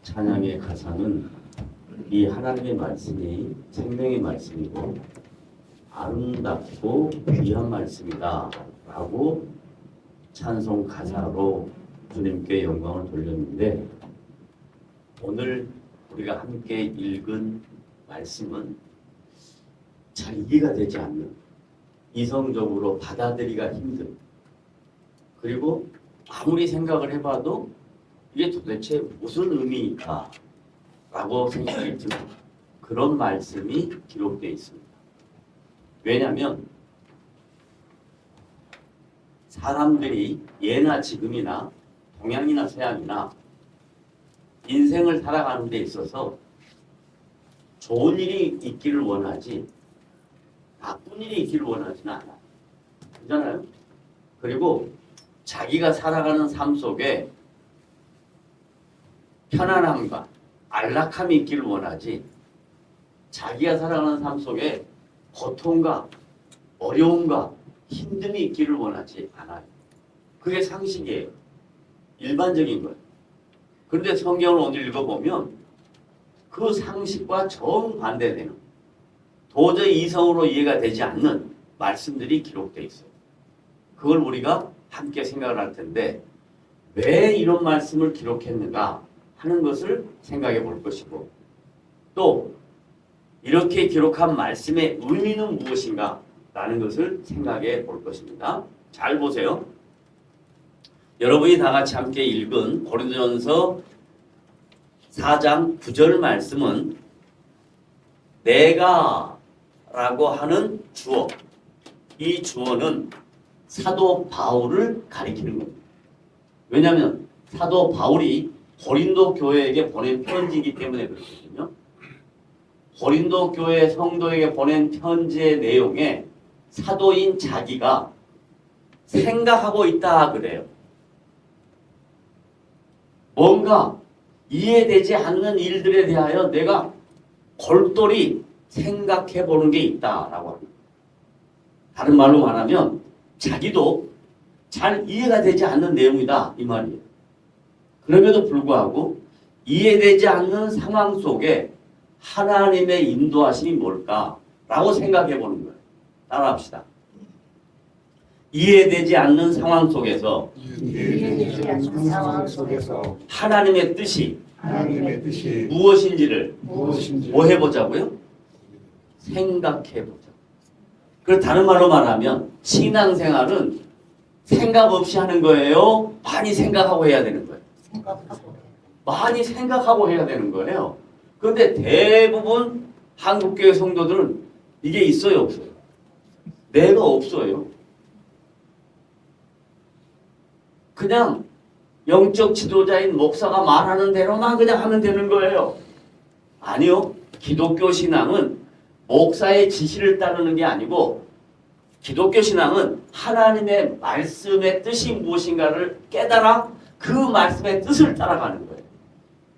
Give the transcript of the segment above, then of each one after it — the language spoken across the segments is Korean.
찬양의 가사는 이 하나님의 말씀이 생명의 말씀이고 아름답고 귀한 말씀이다 라고 찬송 가사로 주님께 영광을 돌렸는데, 오늘 우리가 함께 읽은 말씀은 잘 이해가 되지 않는, 이성적으로 받아들이기가 힘든, 그리고 아무리 생각을 해봐도 이게 도대체 무슨 의미일까 라고 생각이 드는 그런 말씀이 기록되어 있습니다. 왜냐하면 사람들이 예나 지금이나 동양이나 서양이나 인생을 살아가는 데 있어서 좋은 일이 있기를 원하지 나쁜 일이 있기를 원하지는 않아요. 그렇잖아요? 그리고 자기가 살아가는 삶 속에 편안함과 안락함이 있기를 원하지 자기가 살아가는 삶 속에 고통과 어려움과 힘듦이 있기를 원하지 않아요. 그게 상식이에요. 일반적인 거예요. 그런데 성경을 오늘 읽어보면 그 상식과 정반대되는, 도저히 이성으로 이해가 되지 않는 말씀들이 기록되어 있어요. 그걸 우리가 함께 생각을 할 텐데, 왜 이런 말씀을 기록했는가 하는 것을 생각해 볼 것이고, 또 이렇게 기록한 말씀의 의미는 무엇인가 라는 것을 생각해 볼 것입니다. 잘 보세요. 여러분이 다 같이 함께 읽은 고린도전서 4장 9절 말씀은 내가 라고 하는 주어, 이 주어는 사도 바울을 가리키는 겁니다. 왜냐하면 사도 바울이 고린도 교회에게 보낸 편지이기 때문에 그렇거든요. 고린도 교회 성도에게 보낸 편지의 내용에 사도인 자기가 생각하고 있다 그래요. 뭔가 이해되지 않는 일들에 대하여 내가 골똘히 생각해 보는 게 있다라고 합니다. 다른 말로 말하면 자기도 잘 이해가 되지 않는 내용이다 이 말이에요. 그럼에도 불구하고 이해되지 않는 상황 속에 하나님의 인도하심이 뭘까라고 생각해 보는 거예요. 따라합시다. 이해되지 않는 상황 속에서 하나님의 뜻이 무엇인지를 뭐 해보자고요? 생각해보자. 그리고 다른 말로 말하면 신앙생활은 생각 없이 하는 거예요? 많이 생각하고 해야 되는 거예요? 많이 생각하고 해야 되는 거예요. 그런데 대부분 한국교회 성도들은 이게 있어요, 없어요? 내가 없어요. 그냥 영적 지도자인 목사가 말하는 대로만 그냥 하면 되는 거예요. 아니요. 기독교 신앙은 목사의 지시를 따르는 게 아니고, 기독교 신앙은 하나님의 말씀의 뜻이 무엇인가를 깨달아 그 말씀의 뜻을 따라가는 거예요.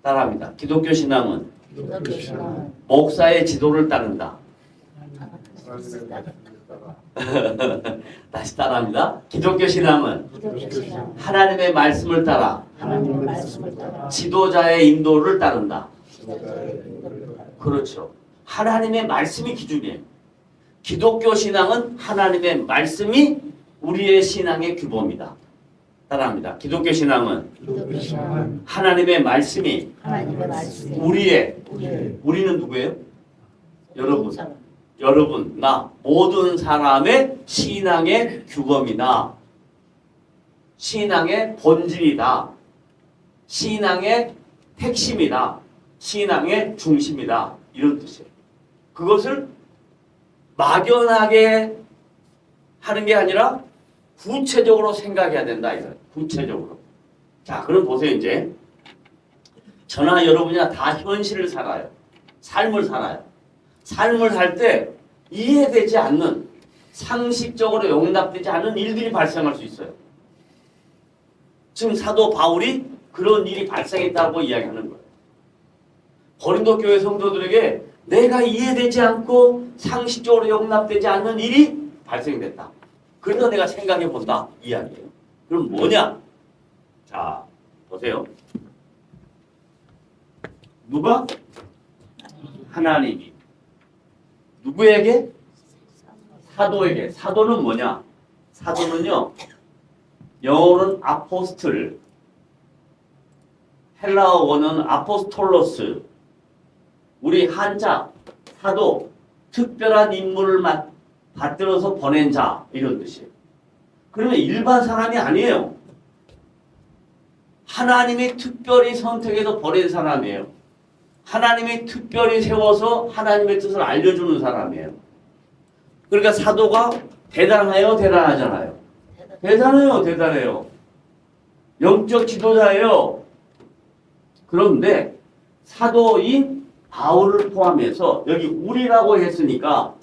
따라합니다. 기독교 신앙은 목사의 지도를 따른다. 다시 따라합니다. 기독교 신앙은 하나님의 말씀을 따라 지도자의 인도를 따른다. 그렇죠. 하나님의 말씀이 기준이에요. 기독교 신앙은 하나님의 말씀이 우리의 신앙의 규범이다. 따라합니다. 기독교 신앙은 하나님의 말씀이 우리는 누구예요? 여러분, 나, 모든 사람의 신앙의 규범이다. 신앙의 본질이다. 신앙의 핵심이다. 신앙의 중심이다. 이런 뜻이에요. 그것을 막연하게 하는 게 아니라 구체적으로 생각해야 된다. 이거예요. 구체적으로. 자, 그럼 보세요. 이제 저나 여러분이나 다 현실을 살아요. 삶을 살아요. 삶을 살 때 이해되지 않는, 상식적으로 용납되지 않는 일들이 발생할 수 있어요. 지금 사도 바울이 그런 일이 발생했다고 이야기하는 거예요. 고린도 교회 성도들에게 내가 이해되지 않고 상식적으로 용납되지 않는 일이 발생됐다. 그래서 내가 생각해 본다 이야기예요. 그럼 뭐냐? 자, 보세요. 누가? 하나님이. 누구에게? 사도에게. 사도는 뭐냐? 사도는요, 영어로는 아포스틀, 헬라어는 아포스톨로스, 우리 한자, 사도, 특별한 인물을 받들어서 보낸 자, 이런 뜻이에요. 그러면 일반 사람이 아니에요. 하나님이 특별히 선택해서 보낸 사람이에요. 하나님이 특별히 세워서 하나님의 뜻을 알려주는 사람이에요. 그러니까 사도가 대단해요, 대단하잖아요. 대단해요, 대단해요. 영적 지도자예요. 그런데 사도인 바울을 포함해서 여기 우리라고 했으니까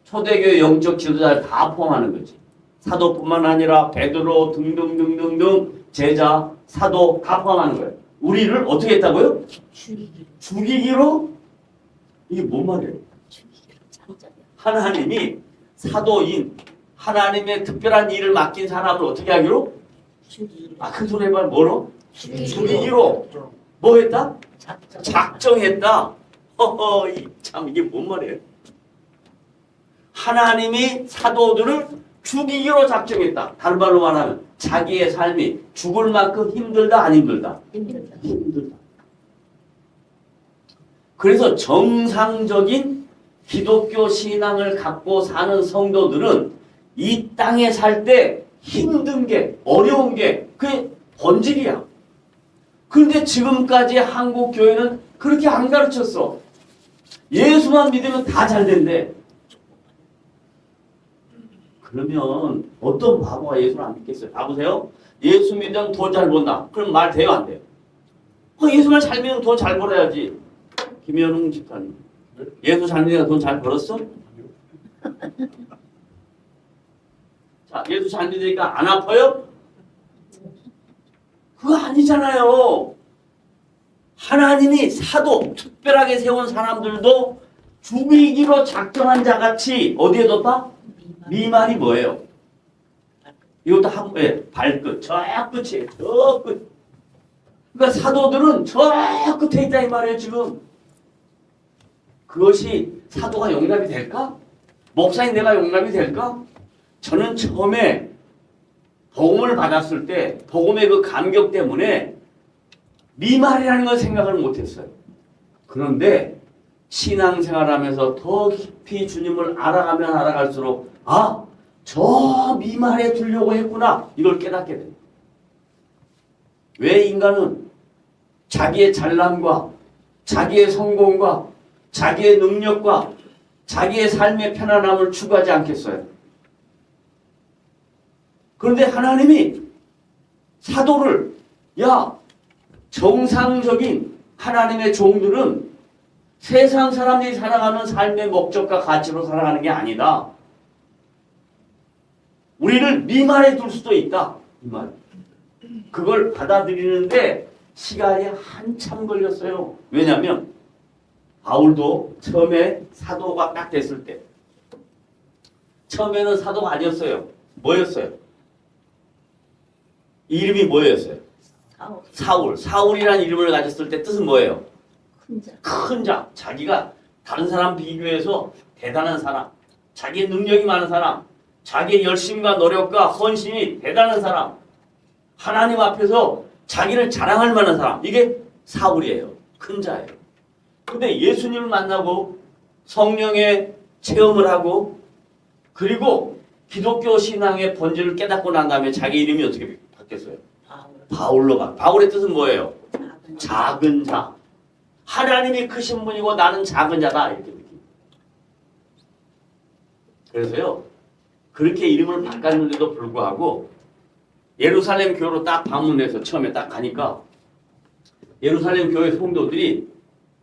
초대교회 영적 지도자를 다 포함하는 거지. 사도뿐만 아니라 베드로 등등등등등 제자, 사도 다 포함하는 거예요. 우리를 어떻게 했다고요? 죽이기로? 이게 뭔 말이에요? 하나님이 사도인, 하나님의 특별한 일을 맡긴 사람을 어떻게 하기로? 큰 소리 해봐. 뭐로? 죽이기로. 뭐 했다? 작정했다. 참 이게 뭔 말이에요? 하나님이 사도들을 죽이기로 작정했다. 다른 말로 말하면 자기의 삶이 죽을 만큼 힘들다, 안 힘들다? 힘들다. 그래서 정상적인 기독교 신앙을 갖고 사는 성도들은 이 땅에 살 때 힘든 게, 어려운 게 그게 본질이야. 그런데 지금까지 한국 교회는 그렇게 안 가르쳤어. 예수만 믿으면 다 잘 된대. 그러면 어떤 바보가 예수를 안 믿겠어요? 봐보세요. 예수 믿으면 돈 잘 번다. 그럼 말 돼요, 안 돼요? 예수만 잘 믿으면 돈 잘 벌어야지. 김현웅 집사님. 예수 잘 믿으면 돈 잘 벌었어? 자, 예수 잘 믿으니까 안 아파요? 그거 아니잖아요. 하나님이 사도, 특별하게 세운 사람들도 죽이기로 작정한 자같이 어디에 뒀다? 미말이 뭐예요? 이것도 발끝, 저 끝이에요. 저 끝. 그러니까 사도들은 저 끝에 있다 이 말이에요, 지금. 그것이 사도가 용납이 될까? 목사인 내가 용납이 될까? 저는 처음에 복음을 받았을 때 복음의 그 감격 때문에 미말이라는 걸 생각을 못했어요. 그런데 신앙생활하면서 더 깊이 주님을 알아가면 알아갈수록 저 미말에 두려고 했구나 이걸 깨닫게 됩니다. 왜 인간은 자기의 잘남과 자기의 성공과 자기의 능력과 자기의 삶의 편안함을 추구하지 않겠어요? 그런데 하나님이 사도를 정상적인 하나님의 종들은 세상 사람들이 살아가는 삶의 목적과 가치로 살아가는 게 아니다. 우리를 미말에 둘 수도 있다. 이 말. 그걸 받아들이는데 시간이 한참 걸렸어요. 왜냐하면 바울도 처음에 사도가 딱 됐을 때 처음에는 사도가 아니었어요. 뭐였어요? 이름이 뭐였어요? 사울. 사울이라는 이름을 가졌을 때 뜻은 뭐예요? 큰 자. 자기가 다른 사람 비교해서 대단한 사람. 자기의 능력이 많은 사람. 자기의 열심과 노력과 헌신이 대단한 사람. 하나님 앞에서 자기를 자랑할 만한 사람. 이게 사울이에요. 큰 자예요. 근데 예수님을 만나고 성령의 체험을 하고 그리고 기독교 신앙의 본질을 깨닫고 난 다음에 자기 이름이 어떻게 바뀌었어요? 바울로 가. 바울의 뜻은 뭐예요? 작은 자. 하나님이 크신 분이고 나는 작은 자다. 이렇게 느낍니다. 그래서요. 그렇게 이름을 바꿨는데도 불구하고 예루살렘 교회로 딱 방문해서 처음에 딱 가니까 예루살렘 교회 성도들이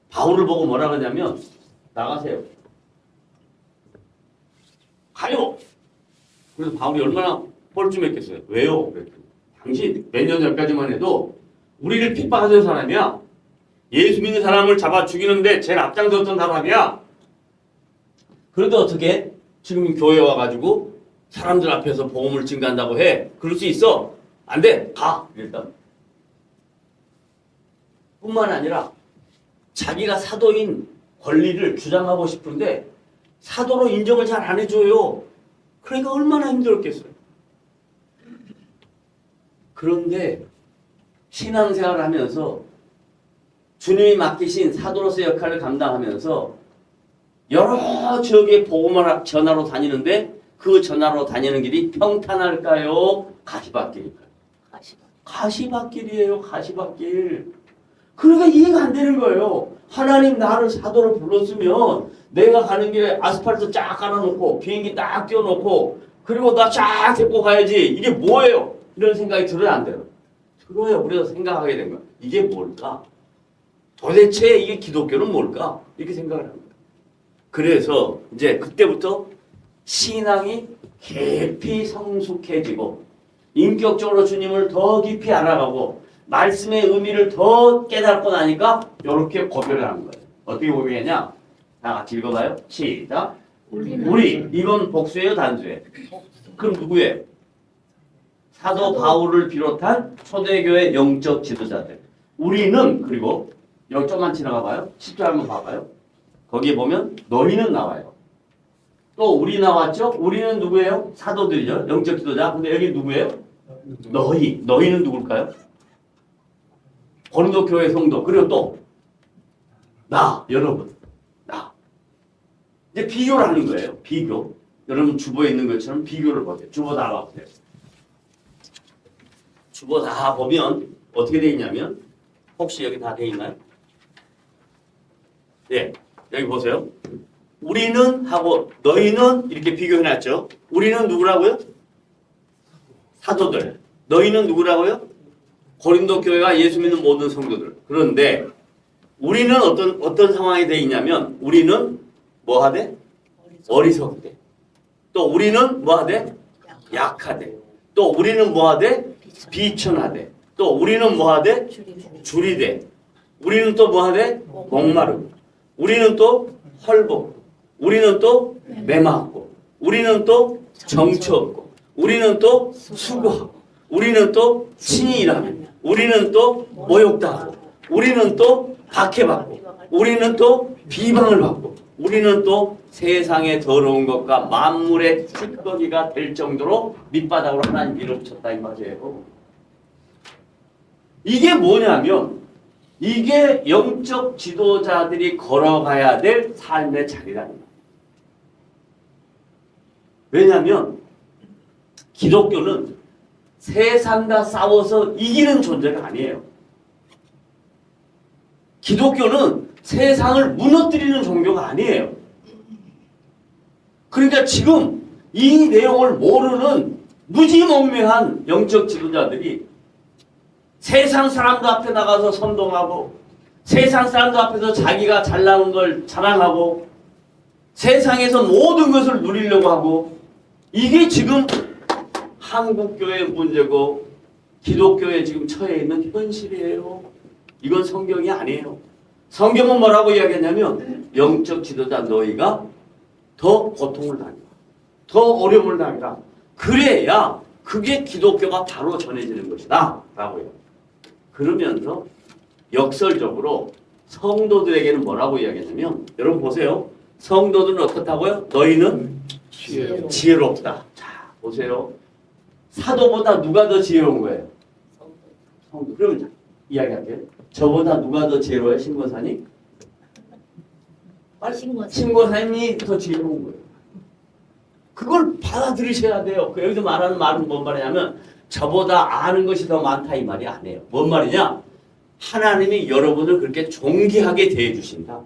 바울을 보고 뭐라 그러냐면 나가세요. 가요. 그래서 바울이 얼마나 뻘쭘했겠어요. 왜요? 당신 몇 년 전까지만 해도 우리를 핍박하던 사람이야. 예수 믿는 사람을 잡아 죽이는데 제일 앞장섰던 사람이야. 그런데 어떻게 지금 교회 와가지고 사람들 앞에서 복음을 증거한다고 해? 그럴 수 있어? 안 돼. 가. 이랬다. 뿐만 아니라 자기가 사도인 권리를 주장하고 싶은데 사도로 인정을 잘 안 해줘요. 그러니까 얼마나 힘들었겠어요. 그런데 신앙생활을 하면서 주님이 맡기신 사도로서의 역할을 감당하면서 여러 지역에 복음을 전하러 다니는데 그 전하러 다니는 길이 평탄할까요? 가시밭길일까요? 가시밭길이에요. 가시밭길. 그러니까 이해가 안 되는 거예요. 하나님 나를 사도로 불렀으면 내가 가는 길에 아스팔트 쫙 깔아놓고 비행기 딱 띄워놓고 그리고 나 쫙 데리고 가야지. 이게 뭐예요? 이런 생각이 들어야 안 돼요. 들어야 우리가 생각하게 된 거야. 이게 뭘까? 도대체 이게 기독교는 뭘까? 이렇게 생각을 합니다. 그래서 이제 그때부터 신앙이 깊이 성숙해지고 인격적으로 주님을 더 깊이 알아가고 말씀의 의미를 더 깨닫고 나니까 이렇게 고백을 하는 거예요. 어떻게 고백했냐? 다 같이 읽어봐요. 시작. 우리. 이건 복수예요, 단수예요? 그럼 누구예요? 사도 바울을 비롯한 초대교회 영적 지도자들. 우리는 그리고 여기 좀만 지나가 봐요. 10절 한번 봐봐요. 거기에 보면 너희는 나와요. 또 우리 나왔죠? 우리는 누구예요? 사도들이죠. 영적 지도자. 근데 여기 누구예요? 너희. 너희는 누굴까요? 고린도 교회 성도. 그리고 또 나, 여러분. 나. 이제 비교를 하는 거예요. 비교. 여러분 주보에 있는 것처럼 비교를 보세요. 주보 다 봐보세요. 주보 다 보면 어떻게 돼 있냐면 혹시 여기 다 돼 있나요? 네. 여기 보세요. 우리는 하고 너희는 이렇게 비교해놨죠. 우리는 누구라고요? 사도들. 너희는 누구라고요? 고린도 교회와 예수 믿는 모든 성도들. 그런데 우리는 어떤 상황이 돼 있냐면 우리는 뭐 하되? 어리석대. 또 우리는 뭐 하되? 약하대. 또 우리는 뭐 하되? 비천하대. 또 우리는 뭐 하되? 줄이대. 우리는 또 뭐 하되? 목마르고. 우리는 또 헐벗고. 우리는 또 매맞고. 우리는 또 정처 없고. 우리는 또 수고하고. 우리는 또 친히 일하며. 우리는 또 모욕당하고. 우리는 또 박해받고. 우리는 또 비방을 받고. 우리는 또 세상의 더러운 것과 만물의 찌꺼기가 될 정도로 밑바닥으로 하나님 밀어붙였다 이 말이에요. 이게 뭐냐면 이게 영적 지도자들이 걸어가야 될 삶의 자리라는 거예요. 왜냐하면 기독교는 세상과 싸워서 이기는 존재가 아니에요. 기독교는 세상을 무너뜨리는 종교가 아니에요. 그러니까 지금 이 내용을 모르는 무지몽매한 영적 지도자들이 세상 사람들 앞에 나가서 선동하고 세상 사람들 앞에서 자기가 잘나온 걸 자랑하고 세상에서 모든 것을 누리려고 하고 이게 지금 한국교회의 문제고 기독교에 지금 처해 있는 현실이에요. 이건 성경이 아니에요. 성경은 뭐라고 이야기했냐면 영적 지도자 너희가 더 고통을 당해라. 더 어려움을 당해라. 그래야 그게 기독교가 바로 전해지는 것이다. 라고요. 그러면서 역설적으로 성도들에게는 뭐라고 이야기했냐면 여러분 보세요. 성도들은 어떻다고요? 너희는 지혜롭다. 자 보세요. 사도보다 누가 더 지혜로운 거예요? 성도. 그러면 이야기할게요. 저보다 누가 더 지혜로워요? 신고사님? 신고사님이 더 지혜로운 거예요. 그걸 받아들이셔야 돼요. 여기서 말하는 말은 뭔 말이냐면 저보다 아는 것이 더 많다 이 말이 아니에요. 뭔 말이냐? 하나님이 여러분을 그렇게 존귀하게 대해주신다.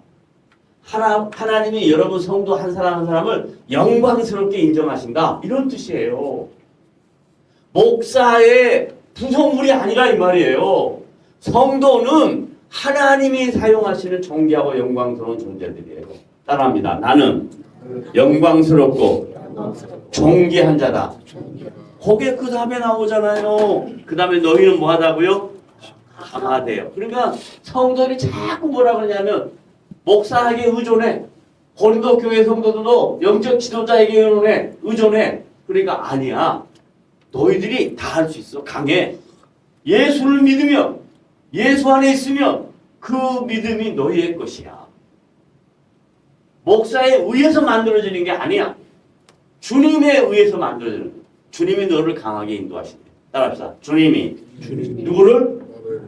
하나님이 여러분 성도 한 사람 한 사람을 영광스럽게 인정하신다. 이런 뜻이에요. 목사의 부속물이 아니라 이 말이에요. 성도는 하나님이 사용하시는 존귀하고 영광스러운 존재들이에요. 따라합니다. 나는 영광스럽고 존귀한 자다. 그게 그 다음에 나오잖아요. 그 다음에 너희는 뭐 하다고요? 강하대요. 그러니까 성도들이 자꾸 뭐라 그러냐면 목사에게 의존해. 고린도 교회 성도들도 영적 지도자에게 의존해. 그러니까 아니야. 너희들이 다 할 수 있어. 강해. 예수를 믿으면 예수 안에 있으면 그 믿음이 너희의 것이야. 목사에 의해서 만들어지는 게 아니야. 주님에 의해서 만들어지는 거야. 주님이 너를 강하게 인도하신대. 따라합시다. 주님이 누구를?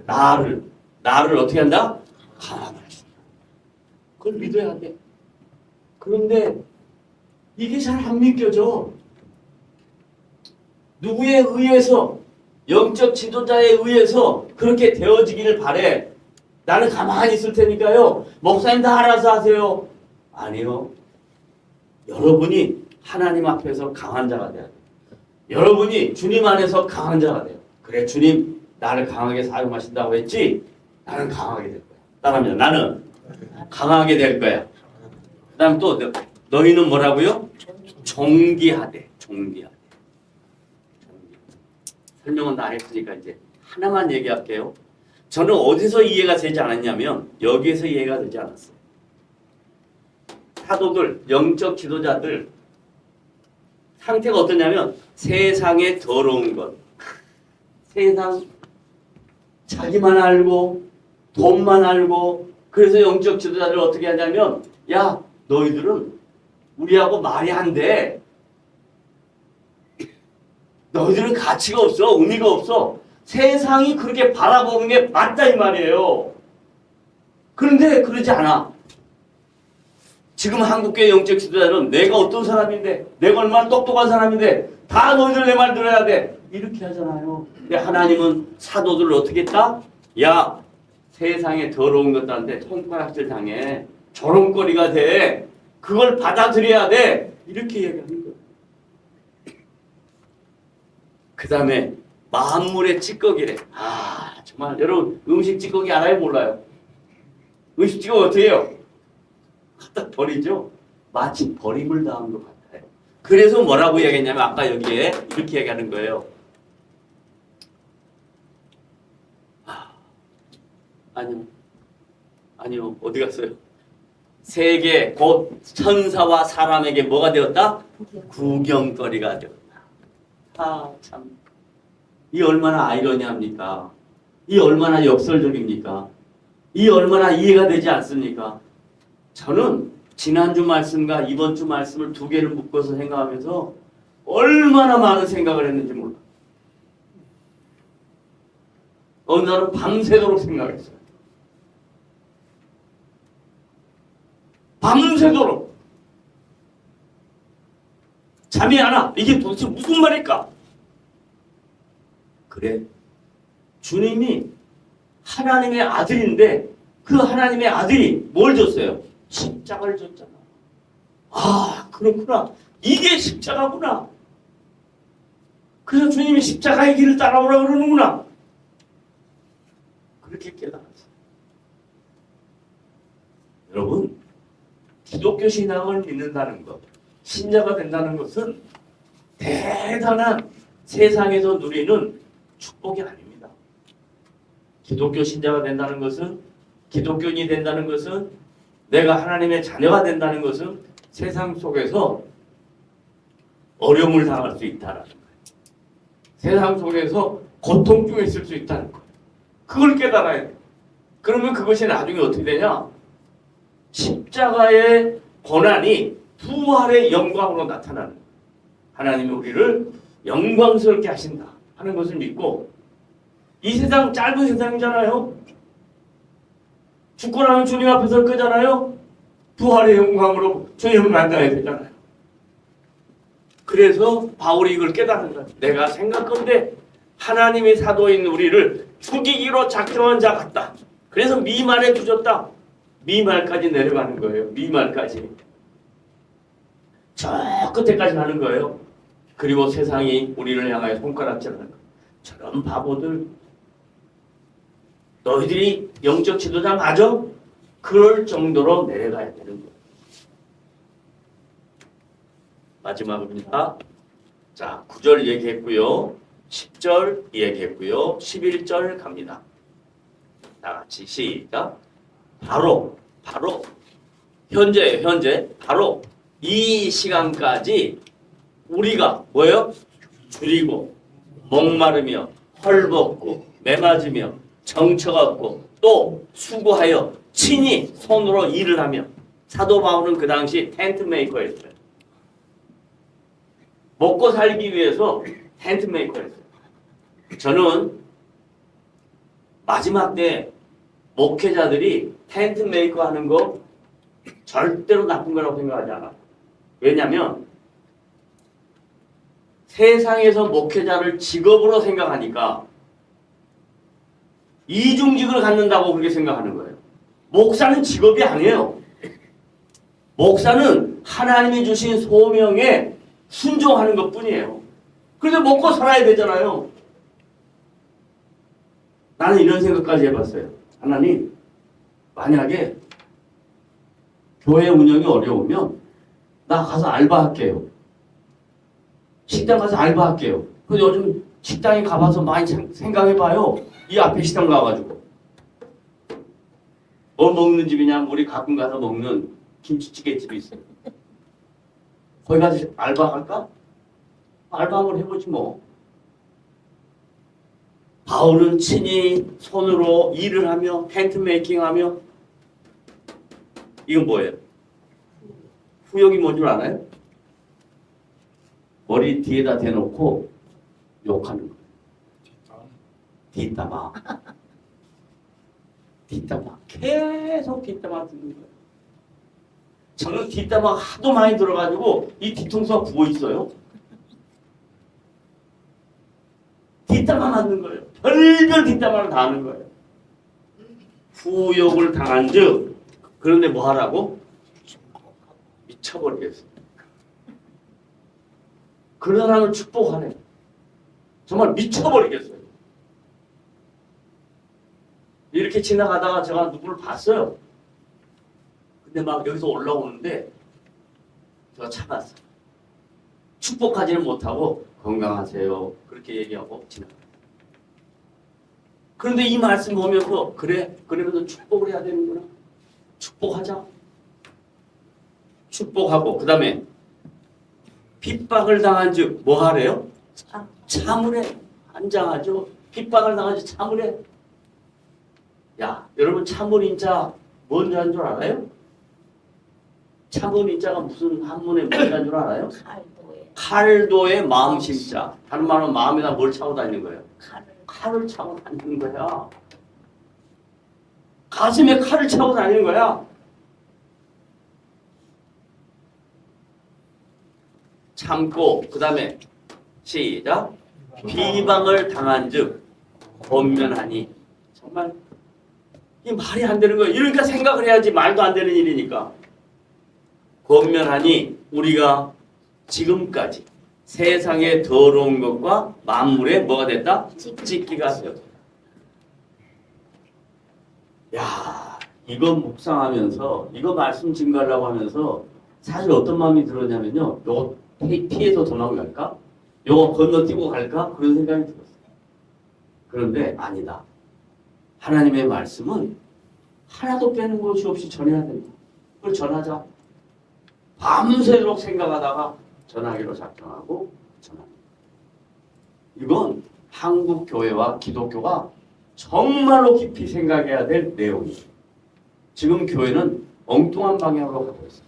나를 어떻게 한다? 강하게 하신다. 그걸 믿어야 돼. 그런데 이게 잘 안 믿겨져. 누구에 의해서, 영적 지도자에 의해서 그렇게 되어지기를 바래. 나는 가만히 있을 테니까요. 목사님 다 알아서 하세요. 아니요. 여러분이 하나님 앞에서 강한 자가 돼야 돼요. 여러분이 주님 안에서 강한 자가 돼요. 그래, 주님 나를 강하게 사용하신다고 했지? 나는 강하게 될 거야. 따라합니다. 나는 강하게 될 거야. 그 다음 또 너희는 뭐라고요? 존귀하되. 설명은 다 했으니까 이제 하나만 얘기할게요. 저는 어디서 이해가 되지 않았냐면 여기에서 이해가 되지 않았어요. 사도들, 영적 지도자들 상태가 어떠냐면 세상에 더러운 것, 세상 자기만 알고 돈만 알고, 그래서 영적 지도자들 어떻게 하냐면 야, 너희들은 우리하고 말이 안 돼. 너희들은 가치가 없어. 의미가 없어. 세상이 그렇게 바라보는 게 맞다 이 말이에요. 그런데 그러지 않아. 지금 한국교회 영적 지도자는 내가 어떤 사람인데, 내가 얼마나 똑똑한 사람인데 다 너희들 내 말 들어야 돼. 이렇게 하잖아요. 근데 하나님은 사도들을 어떻게 했다? 야, 세상에 더러운 것들한테 손가락질 당해. 조롱거리가 돼. 그걸 받아들여야 돼. 이렇게 얘기하는 거예요. 그 다음에 만물의 찌꺼기래. 아, 정말 여러분 음식 찌꺼기 알아요? 몰라요? 음식 찌꺼기 어떻게 해요? 갖다 버리죠? 마치 버림을 당한 것 같아요. 그래서 뭐라고 얘기했냐면 아까 여기에 이렇게 얘기하는 거예요. 아니요. 어디 갔어요? 세계 곧 천사와 사람에게 뭐가 되었다? 구경거리가 되었다. 아, 참. 이 얼마나 아이러니합니까? 이 얼마나 역설적입니까? 이 얼마나 이해가 되지 않습니까? 저는 지난주 말씀과 이번 주 말씀을 두 개를 묶어서 생각하면서 얼마나 많은 생각을 했는지 몰라. 어느 날은 밤새도록 생각했어요. 밤새도록. 잠이 안 와. 이게 도대체 무슨 말일까? 그래. 주님이 하나님의 아들인데 그 하나님의 아들이 뭘 줬어요? 십자가를 줬잖아. 아, 그렇구나. 이게 십자가구나. 그래서 주님이 십자가의 길을 따라오라고 그러는구나. 그렇게 깨달았어요. 여러분, 기독교 신앙을 믿는다는 것, 신자가 된다는 것은 대단한 세상에서 누리는 축복이 아닙니다. 기독교 신자가 된다는 것은, 기독교인이 된다는 것은, 내가 하나님의 자녀가 된다는 것은 세상 속에서 어려움을 당할 수 있다는 거예요. 세상 속에서 고통 중에 있을 수 있다는 거예요. 그걸 깨달아야 돼요. 그러면 그것이 나중에 어떻게 되냐? 십자가의 고난이 부활의 영광으로 나타나는 거예요. 하나님이 우리를 영광스럽게 하신다 하는 것을 믿고, 이 세상 짧은 세상이잖아요. 죽고 나면 주님 앞에 설 거잖아요. 부활의 영광으로 주님을 만나야 되잖아요. 그래서 바울이 이걸 깨달은 거예요. 내가 생각건대 하나님의 사도인 우리를 죽이기로 작정한 자 같다. 그래서 미말에 두셨다. 미말까지 내려가는 거예요. 미말까지. 저 끝에까지 가는 거예요. 그리고 세상이 우리를 향하여 손가락질하는 거예요. 저런 바보들. 너희들이 영적 지도자 맞아? 그럴 정도로 내려가야 되는 거예요. 마지막입니다. 자, 9절 얘기했고요. 10절 얘기했고요. 11절 갑니다. 다 같이 시작. 바로 현재 바로 이 시간까지 우리가 뭐예요? 줄이고 목마르며 헐벗고 매맞으며 정처가 없고 또 수고하여 친히 손으로 일을 하며 사도 바울은 그 당시 텐트 메이커였어요. 먹고 살기 위해서 텐트 메이커였어요. 저는 마지막 때 목회자들이 텐트 메이커 하는 거 절대로 나쁜 거라고 생각하지 않아요. 왜냐하면 세상에서 목회자를 직업으로 생각하니까 이중직을 갖는다고 그렇게 생각하는 거예요. 목사는 직업이 아니에요. 목사는 하나님이 주신 소명에 순종하는 것뿐이에요. 그런데 먹고 살아야 되잖아요. 나는 이런 생각까지 해봤어요. 하나님, 만약에 교회 운영이 어려우면 나 가서 알바할게요. 식당 가서 알바할게요. 근데 요즘 식당에 가봐서 많이 생각해봐요. 이 앞에 식당 가가지고 뭐 먹는 집이냐? 우리 가끔 가서 먹는 김치찌개 집이 있어요. 거기 가서 알바할까? 알바 한번 해보지 뭐. 바울은 친히 손으로 일을 하며 텐트 메이킹하며 이건 뭐예요? 후역이 뭔 줄 알아요? 머리 뒤에다 대놓고 욕하는 거예요. 뒷담화. 뒷담화. 계속 뒷담화 듣는 거예요. 저는 뒷담화가 하도 많이 들어가지고 이 뒤통수가 부어 있어요. 뒷담화 맞는 거예요. 별별 뒷담화를 다 하는 거예요. 후욕을 당한 즉 그런데 뭐 하라고? 미쳐버리겠어요. 그런 사람을 축복하네. 정말 미쳐버리겠어요. 이렇게 지나가다가 제가 누구를 봤어요. 근데 막 여기서 올라오는데 제가 참았어요. 축복하지는 못하고 건강하세요. 그렇게 얘기하고 지나가요. 그런데 이 말씀 보면서 그래? 그러면서 축복을 해야 되는구나. 축복하자. 축복하고 그 다음에 핍박을 당한 즉 뭐 하래요? 참으래. 한장하죠. 핍박을 당한 즉 참으래. 야, 여러분 참으린 자 뭔지 한 줄 알아요? 참으린 자가 무슨 한문에 뭔지 한 줄 알아요? 칼도의 마음 심자. 다른 말은 마음에다 뭘 차고 다니는 거예요? 칼을 차고 다니는 거야. 가슴에 칼을 차고 다니는 거야. 참고 그 다음에 시작. 비방을 당한 즉 권면하니. 정말 이 말이 안 되는 거예요. 이러니까 생각을 해야지. 말도 안 되는 일이니까. 권면하니 우리가 지금까지 세상의 더러운 것과 만물에 뭐가 됐다? 찢기가 되었다. 야, 이거 묵상하면서 이거 말씀 증가하려고 하면서 사실 어떤 마음이 들었냐면요. 요거 피해서 도망갈까? 요거 건너뛰고 갈까? 그런 생각이 들었어요. 그런데 아니다. 하나님의 말씀은 하나도 빼는 것이 없이 전해야 된다. 그걸 전하자. 밤새도록 생각하다가 전하기로 작정하고 전합니다. 이건 한국 교회와 기독교가 정말로 깊이 생각해야 될 내용이에요. 지금 교회는 엉뚱한 방향으로 가고 있어요.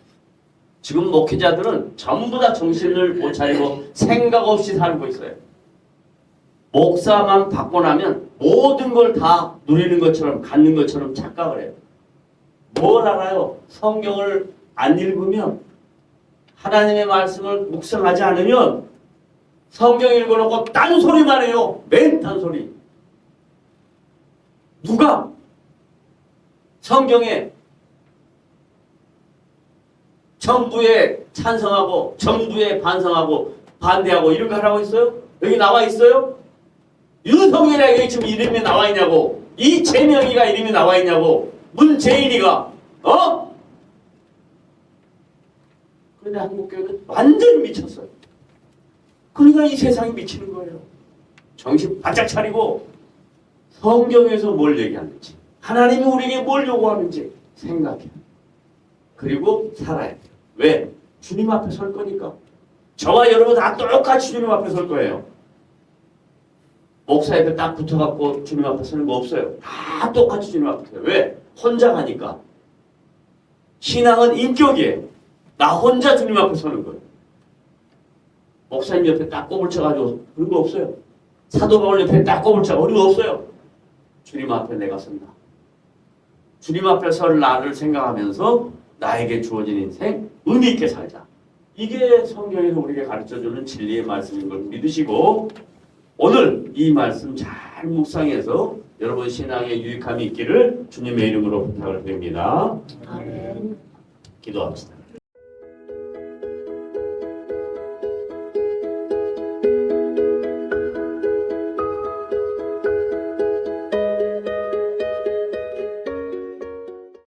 지금 목회자들은 전부 다 정신을 못 차리고 생각 없이 살고 있어요. 목사만 받고 나면 모든 걸 다 누리는 것처럼 갖는 것처럼 착각을 해요. 뭘 알아요? 성경을 안 읽으면 하나님의 말씀을 묵상하지 않으면 성경 읽어놓고 딴소리만 해요. 맨 딴소리. 누가 성경에 정부에 찬성하고 정부에 반성하고 반대하고 이런 거 하라고 있어요? 여기 나와 있어요? 윤석열이 지금 이름이 나와 있냐고. 이재명이가 이름이 나와 있냐고. 문재인이가 어? 그런데 한국교회는 완전히 미쳤어요. 그러니까 이 세상이 미치는 거예요. 정신 바짝 차리고 성경에서 뭘 얘기하는지 하나님이 우리에게 뭘 요구하는지 생각해. 그리고 살아야 돼요. 왜? 주님 앞에 설 거니까. 저와 여러분 다 똑같이 주님 앞에 설 거예요. 목사 옆에 딱 붙어갖고 주님 앞에 서는 거 없어요. 다 똑같이 주님 앞에 서요. 왜? 혼자 가니까. 신앙은 인격이에요. 나 혼자 주님 앞에 서는 거예요. 목사님 옆에 딱 꼽을 쳐가지고 그런 거 없어요. 사도 바울 옆에 딱 꼽을 쳐 그런 거 없어요. 주님 앞에 내가 선다. 주님 앞에 설 나를 생각하면서 나에게 주어진 인생 의미 있게 살자. 이게 성경에서 우리에게 가르쳐주는 진리의 말씀인 걸 믿으시고 오늘 이 말씀 잘 묵상해서 여러분 신앙에 유익함이 있기를 주님의 이름으로 부탁을 드립니다. 아멘. 기도합시다.